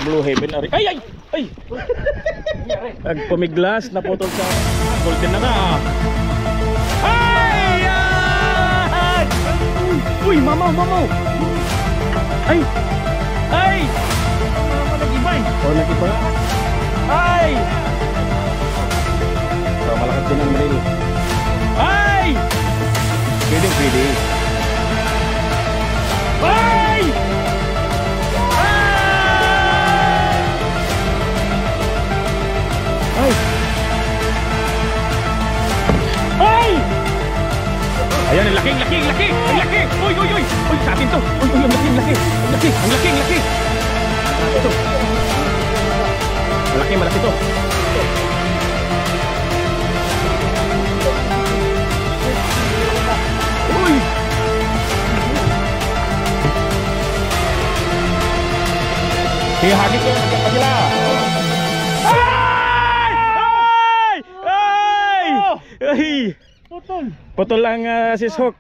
Blue Heaven. Ay, ay, ay. Nagpumiglas, naputol sa golden na nga. Ay, ay. Uy, mamaw, mamaw. Ay, ay. Nag-ibay. Oh, nag-iba. Ay. So, malakas din ang reel. Ay. Pwede, pwede. Ay. Ay! Ay! Ayan, ang laki, ang laki, ang laki! Ang laki! Uy, uy, uy! Uy, sa atin to! Uy, uy, ang laki, ang laki! Ang laki, ang laki, ang laki! Ito. Malaki, malaki to! Uy! Kaya hagis ko, hagis pa sila! Ay! Putol. Putol ang sis hook.